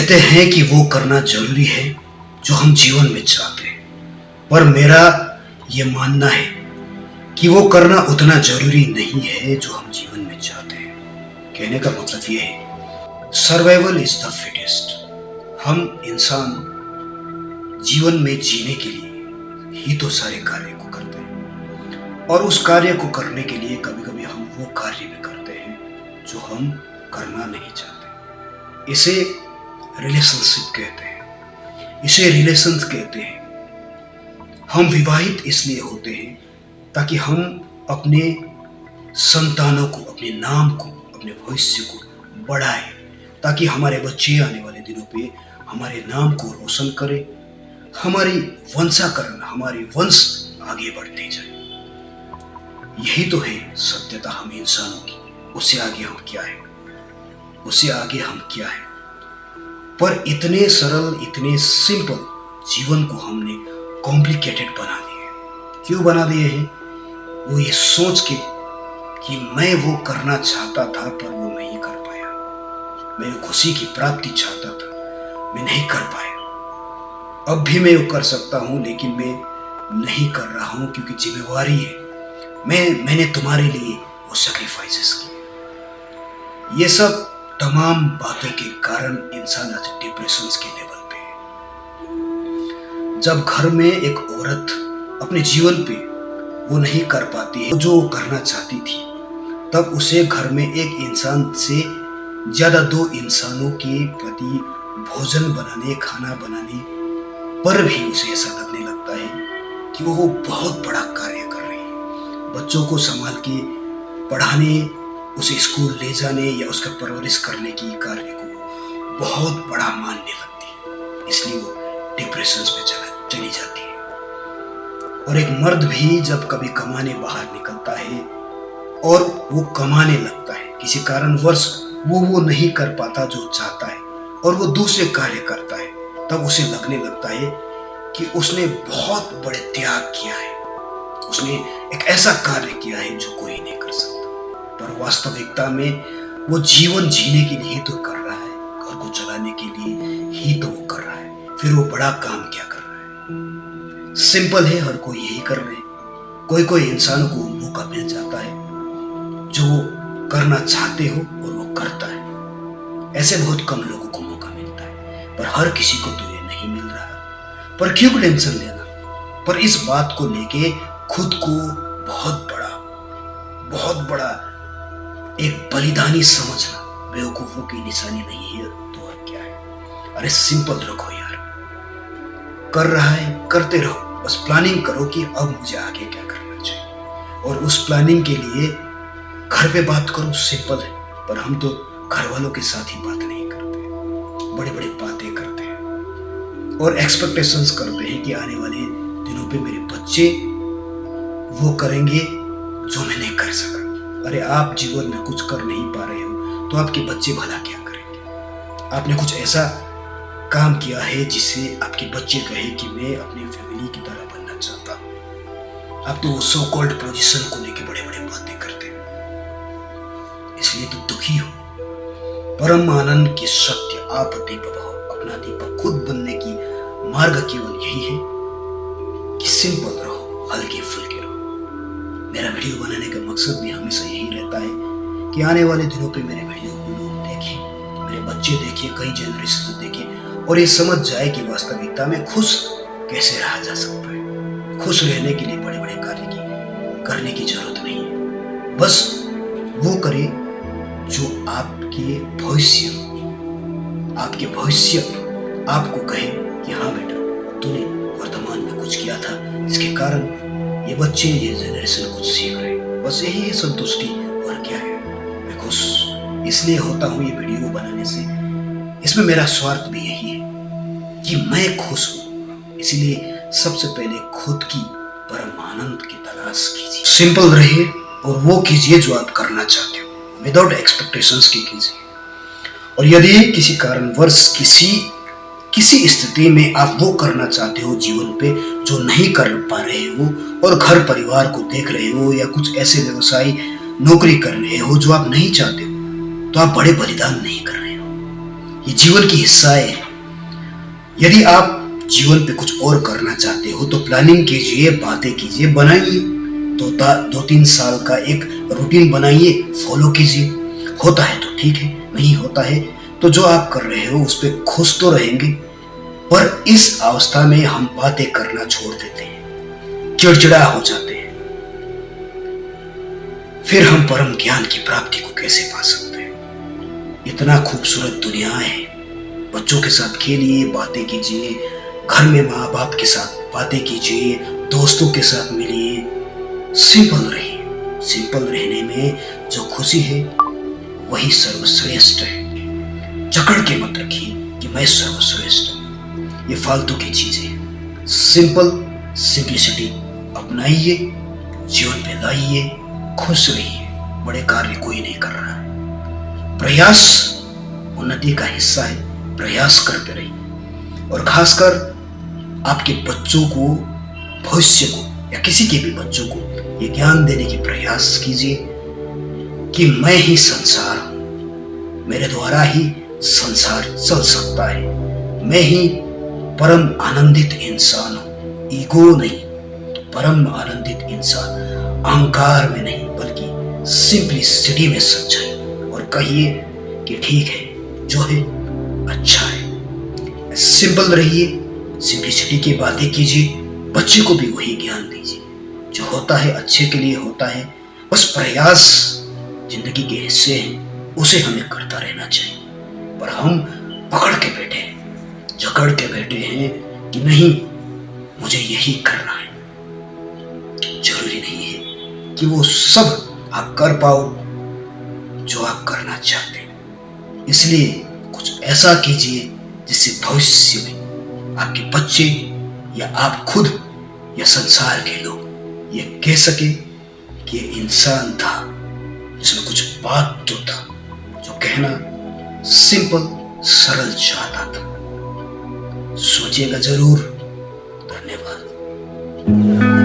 कहते हैं कि वो करना जरूरी है जो हम जीवन में चाहते हैं, पर मेरा ये मानना है कि वो करना उतना जरूरी नहीं है जो हम जीवन में चाहते हैं। कहने का मतलब ये है, सर्वाइवल इज द फिटेस्ट। हम इंसान जीवन में जीने के लिए ही तो सारे कार्य को करते हैं, और उस कार्य को करने के लिए कभी कभी हम वो कार्य भी करते हैं जो हम करना नहीं चाहते। इसे रिलेशनशिप कहते हैं, इसे रिलेशंस कहते हैं। हम विवाहित इसलिए होते हैं ताकि हम अपने संतानों को, अपने नाम को, अपने भविष्य को बढ़ाएं, ताकि हमारे बच्चे आने वाले दिनों पे हमारे नाम को रोशन करें, हमारी वंशाकरण, हमारी वंश आगे बढ़ते जाए। यही तो है सत्यता हम इंसानों की। उससे आगे हम क्या है, उससे आगे हम क्या है। पर इतने सरल, इतने सिंपल जीवन को हमने कॉम्प्लिकेटेड बना दिए। क्यों बना दिए हैं? वो ये सोच के कि मैं वो करना चाहता था पर वो नहीं कर पाया, मैं खुशी की प्राप्ति चाहता था, मैं नहीं कर पाया। अब भी मैं वो कर सकता हूं, लेकिन मैं नहीं कर रहा हूं क्योंकि जिम्मेवारी है। मैंने तुम्हारे लिए वो सैक्रिफाइसेस किए। ये सब तमाम बातों के कारण इंसान आज डिप्रेशन के लेवल पे है। जब घर में एक औरत अपने जीवन पे वो नहीं कर पाती है जो वो करना चाहती थी, तब उसे घर में एक इंसान से ज्यादा दो इंसानों के प्रति भोजन बनाने, खाना बनाने पर भी उसे ऐसा लगने लगता है कि वो बहुत बड़ा कार्य कर रही है। बच्चों को संभाल के पढ़ाने, उसे स्कूल ले जाने या उसका परवरिश करने की कार्य को बहुत बड़ा मानने लगती है, इसलिए वो डिप्रेशन में चली जाती है। और एक मर्द भी जब कभी कमाने बाहर निकलता है और वो कमाने लगता है, किसी कारणवश वो नहीं कर पाता जो चाहता है और वो दूसरे कार्य करता है, तब उसे लगने लगता है कि उसने बहुत बड़े त्याग किया है, उसने एक ऐसा कार्य किया है जो कोई नहीं कर सकता। पर वास्तविकता में वो जीवन जीने के लिए ही तो कर रहा है, घर को चलाने के लिए ही तो वो कर रहा है। फिर वो बड़ा काम क्या कर रहा है? सिंपल है, हर कोई यही कर रहे हैं। कोई इंसानों को मौका मिल जाता है जो करना चाहते हो और वो करता है। ऐसे बहुत कम लोगों को मौका मिलता है, पर हर किसी को तो ये नहीं मिल रहा। पर क्यों टेंशन लेना? पर इस बात को लेके खुद को बहुत बड़ा एक बलिदानी समझना बेवकूफों की निशानी नहीं है तो और क्या है। अरे सिंपल रखो यार, कर रहा है करते रहो, बस प्लानिंग करो कि अब मुझे आगे क्या करना चाहिए, और उस प्लानिंग के लिए घर पे बात करो। सिंपल है, पर हम तो घर वालों के साथ ही बात नहीं करते, बड़ी बड़ी बातें करते हैं और एक्सपेक्टेशंस करते हैं कि आने वाले दिनों पे मेरे बच्चे वो करेंगे जो मैं नहीं कर सका। अरे आप जीवन में कुछ कर नहीं पा रहे हो तो आपके बच्चे भला क्या करेंगे? आपने कुछ ऐसा काम किया है जिससे आपके बच्चे कहे कि मैं अपनी फैमिली की तरह बनना चाहता हूं। आप तो वो सो कॉल्ड पोजीशन को लेके बड़े बड़े बातें करते हो, इसलिए तो दुखी हो। परम आनंद की सत्य आप दीपक हो। अपना दीपक खुद बनने की मार्ग केवल यही है कि सिंपल रहो, हल्के फुल्के रहो। मेरा वीडियो बनाने का मकसद भी हमेशा यही रहता है कि आने वाले दिनों पे मेरे वीडियो को लोग देखें, मेरे बच्चे देखें, कई जनरेशन देखें और ये समझ जाए कि वास्तविकता में खुश कैसे रहा जा सकता है। खुश रहने के लिए बड़े बड़े कार्य करने की जरूरत नहीं है, बस वो करे जो आपके भविष्य आपको कहे कि हाँ बेटा तूने वर्तमान में कुछ किया था, इसके कारण ये बच्चे, ये जनरेशन कुछ सीख रहे हैं। बस यही है संतुष्टि, और क्या है। मैं खुश इसलिए होता हूँ ये वीडियो बनाने से, इसमें मेरा स्वार्थ भी यही है कि मैं खुश हूँ। इसलिए सबसे पहले खुद की परम आनंद की तलाश कीजिए, सिंपल रहिए और वो कीजिए जो आप करना चाहते हो, विदाउट एक्सपेक्टेशंस की कीजिए। और यदि किसी कारणवश किसी स्थिति में आप वो करना चाहते हो जीवन पे जो नहीं कर पा रहे हो, और घर परिवार को देख रहे हो, या कुछ ऐसे व्यवसाय नौकरी कर रहे हो जो आप नहीं चाहते हो, तो आप बड़े बलिदान नहीं कर रहे हो। ये जीवन की हिस्सा है। यदि आप जीवन पे कुछ और करना चाहते हो तो प्लानिंग कीजिए, बातें कीजिए, बनाइए। 2-3 साल का एक रूटीन बनाइए, फॉलो कीजिए। होता है तो ठीक है, नहीं होता है तो जो आप कर रहे हो उस पर खुश तो रहेंगे। पर इस अवस्था में हम बातें करना छोड़ देते हैं, चिड़चिड़ा हो जाते हैं। फिर हम परम ज्ञान की प्राप्ति को कैसे पा सकते हैं? इतना खूबसूरत दुनिया है। बच्चों के साथ खेलिए, बातें कीजिए, घर में माँ बाप के साथ बातें कीजिए, दोस्तों के साथ मिलिए। सिंपल रहिए। सिंपल रहने में जो खुशी है वही सर्वश्रेष्ठ है। जकड़ के मत रखिए कि मैं सर्वश्रेष्ठ हूं, ये फालतू की चीज है। सिंपल सिंप्लिसिटी अपनाइए, जीवन पे लाइए, खुश रहिए। बड़े कार्य कोई नहीं कर रहा है। प्रयास उन्नति का हिस्सा है, प्रयास करते रहिए। और खासकर आपके बच्चों को, भविष्य को, या किसी के भी बच्चों को ये ज्ञान देने की प्रयास कीजिए कि मैं ही संसार हूं, मेरे द्वारा ही संसार चल सकता है। मैं ही परम आनंदित इंसान हूं। ईगो नहीं, परम आनंदित इंसान। अहंकार में नहीं बल्कि सिंपलिसिटी में सच्चाई। और कहिए कि ठीक है, जो है अच्छा है। सिंपल रहिए, सिंपलिसिटी की बातें कीजिए, बच्चे को भी वही ज्ञान दीजिए। जो होता है अच्छे के लिए होता है। बस प्रयास जिंदगी के हिस्से हैं, उसे हमें करता रहना चाहिए। पर हम पकड़ के बैठे हैं, जकड़ के बैठे हैं कि नहीं, मुझे यही करना है। जरूरी नहीं है कि वो सब आप कर पाओ जो आप करना चाहते हैं। इसलिए कुछ ऐसा कीजिए जिससे भविष्य में आपके बच्चे या आप खुद या संसार के लोग ये कह सके कि ये इंसान था जिसमें कुछ बात तो था, जो कहना सिंपल सरल चाहता था। सोचिएगा जरूर। धन्यवाद।